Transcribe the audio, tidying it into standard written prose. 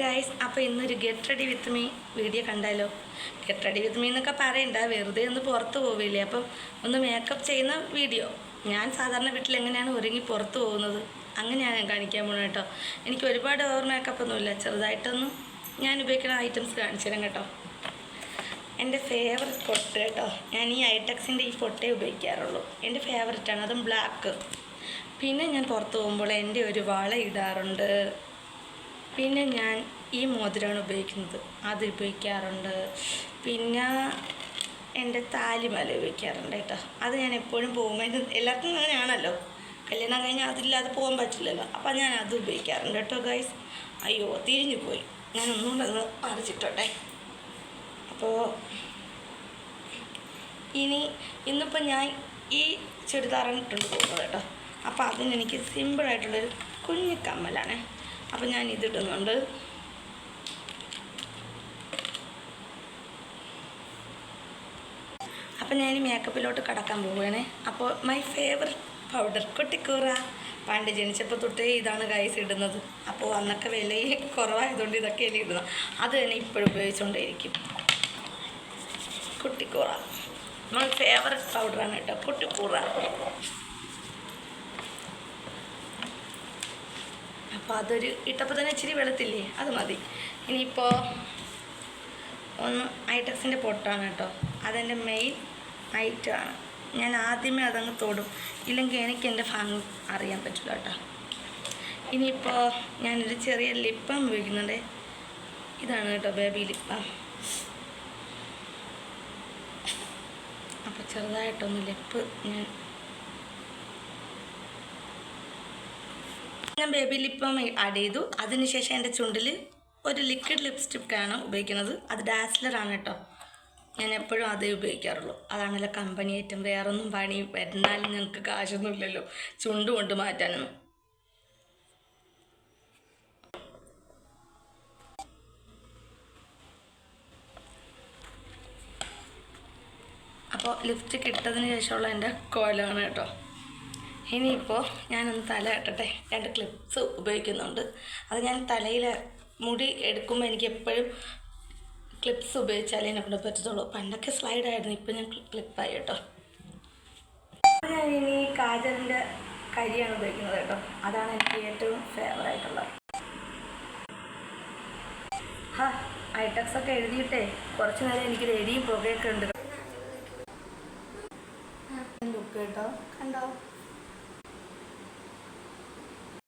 Guys, അപ്പോൾ ഇന്നൊരു get ready with me video കണ്ടാലോ? ഗെറ്റ് റെഡി വിത്ത് മീ എന്നൊക്കെ പറയണ്ട, വെറുതെ ഒന്ന് പുറത്ത് പോവില്ലേ, അപ്പം ഒന്ന് മേക്കപ്പ് ചെയ്യുന്ന വീഡിയോ. ഞാൻ സാധാരണ വീട്ടിൽ എങ്ങനെയാണ് ഒരുങ്ങി പുറത്ത് പോകുന്നത് അങ്ങനെയാണ് ഞാൻ കാണിക്കാൻ പോകുന്നത് കേട്ടോ. എനിക്ക് ഒരുപാട് ഓവർ മേക്കപ്പ് ഒന്നുമില്ല, ചെറുതായിട്ടൊന്നും ഞാൻ ഉപയോഗിക്കുന്ന ഐറ്റംസ് കാണിച്ചു തരാം കേട്ടോ. എൻ്റെ ഫേവററ്റ് പൊട്ട് കേട്ടോ, ഞാൻ ഈ ഐടെക്സിൻ്റെ ഈ പൊട്ടേ ഉപയോഗിക്കാറുള്ളൂ. എൻ്റെ ഫേവററ്റാണ്, അതും ബ്ലാക്ക്. പിന്നെ ഞാൻ പുറത്ത് പോകുമ്പോൾ എൻ്റെ ഒരു വള ഇടാറുണ്ട്. പിന്നെ ഞാൻ ഈ മോതിരമാണ് ഉപയോഗിക്കുന്നത്, അത് ഉപയോഗിക്കാറുണ്ട്. പിന്നെ എൻ്റെ താലിമാല ഉപയോഗിക്കാറുണ്ട് കേട്ടോ. അത് ഞാൻ എപ്പോഴും പോകുമ്പോൾ എല്ലാവർക്കും അങ്ങനെയാണല്ലോ, കല്യാണം കഴിഞ്ഞാൽ അതില്ലാതെ പോകാൻ പറ്റില്ലല്ലോ, അപ്പം ഞാൻ അത് ഉപയോഗിക്കാറുണ്ട് കേട്ടോ ഗൈസ്. അയ്യോ തിരിഞ്ഞു പോയി, ഞാൻ ഒന്നുകൂടെ ഒന്ന് മറിച്ചിട്ടോട്ടെ. അപ്പോൾ ഇന്നിപ്പോൾ ഞാൻ ഈ ചുരിദാറാണ് ഇട്ടുകൊണ്ട് പോകുന്നത് കേട്ടോ. അപ്പോൾ അതിനെനിക്ക് സിമ്പിളായിട്ടുള്ളൊരു കുഞ്ഞു കമ്മലാണ്, അപ്പോൾ ഞാൻ ഇതിടുന്നുണ്ട്. അപ്പോൾ ഞാൻ ഈ മേക്കപ്പിലോട്ട് കടക്കാൻ പോവുകയാണ്. അപ്പോൾ മൈ ഫേവററ്റ് പൗഡർ കുട്ടിക്കൂറ. പണ്ട് ജനിച്ചപ്പോൾ തൊട്ടേ ഇതാണ് ഗൈസ് ഇടുന്നത്. അപ്പോൾ അന്നൊക്കെ വില കുറവായതുകൊണ്ട് ഇതൊക്കെയല്ലേ ഇടുന്നത്, അത് തന്നെ ഇപ്പോഴും ഉപയോഗിച്ചുകൊണ്ടേയിരിക്കും. കുട്ടിക്കൂറ മൈ ഫേവററ്റ് പൗഡറാണ് കേട്ടോ, കുട്ടിക്കൂറ. അപ്പോൾ അതൊരു ഇട്ടപ്പോൾ തന്നെ ഇച്ചിരി വെളുത്തില്ലേ, അത് മതി. ഇനിയിപ്പോൾ ഒന്ന് ഐടെക്സിൻ്റെ പൊട്ടാണ് കേട്ടോ, അതെൻ്റെ മെയിൻ ഐറ്റമാണ്. ഞാൻ ആദ്യമേ അതങ്ങ് തൊടും, ഇല്ലെങ്കിൽ എനിക്ക് എൻ്റെ ഭാഗം അറിയാൻ പറ്റില്ല കേട്ടോ. ഇനിയിപ്പോൾ ഞാനൊരു ചെറിയ ലിപ്പം ഉപയോഗിക്കുന്നുണ്ട്, ഇതാണ് കേട്ടോ ബേബി ലിപ്പം. അപ്പോൾ ചെറുതായിട്ടൊന്ന് ലിപ്പ് ഞാൻ ബേബി ലിപ്പം ആഡ് ചെയ്തു. അതിനുശേഷം എൻ്റെ ചുണ്ടിൽ ഒരു ലിക്വിഡ് ലിപ്സ്റ്റിക്കാണ് ഉപയോഗിക്കുന്നത്, അത് ഡാസ്ലറാണ് കേട്ടോ. ഞാൻ എപ്പോഴും അതേ ഉപയോഗിക്കാറുള്ളൂ, അതാണല്ലോ കമ്പനി ഐറ്റം. വേറൊന്നും പണി വരുന്നാലും ഞങ്ങൾക്ക് കാശൊന്നും ഇല്ലല്ലോ ചുണ്ട് കൊണ്ട് മാറ്റാനൊന്നും. അപ്പോൾ ലിപ്സ്റ്റിക്ക് ഇട്ടതിന് ശേഷമുള്ള എൻ്റെ കോലമാണ് കേട്ടോ. ഇനിയിപ്പോൾ ഞാനൊന്ന് തല കെട്ടട്ടെ. 2 ക്ലിപ്സ് ഉപയോഗിക്കുന്നുണ്ട്, അത് ഞാൻ തലയിൽ മുടി എടുക്കുമ്പോൾ എനിക്ക് എപ്പോഴും ക്ലിപ്സ് ഉപയോഗിച്ചാലേ എന്നെ കൊണ്ട് പറ്റത്തുള്ളൂ. പണ്ടൊക്കെ സ്ലൈഡായിരുന്നു, ഇപ്പം ഞാൻ ക്ലിപ്പായി കേട്ടോ. അപ്പോൾ ഞാൻ ഇനി കാജലിൻ്റെ കരിയാണ് ഉപയോഗിക്കുന്നത് കേട്ടോ, അതാണ് എനിക്ക് ഏറ്റവും ഫേവറായിട്ടുള്ളത്. ഐടെക്സൊക്കെ എഴുതിയിട്ടേ കുറച്ച് നേരം എനിക്കൊരു എരിയും പുകയൊക്കെ ഉണ്ട് ലുക്ക് കേട്ടോ, കണ്ടോ?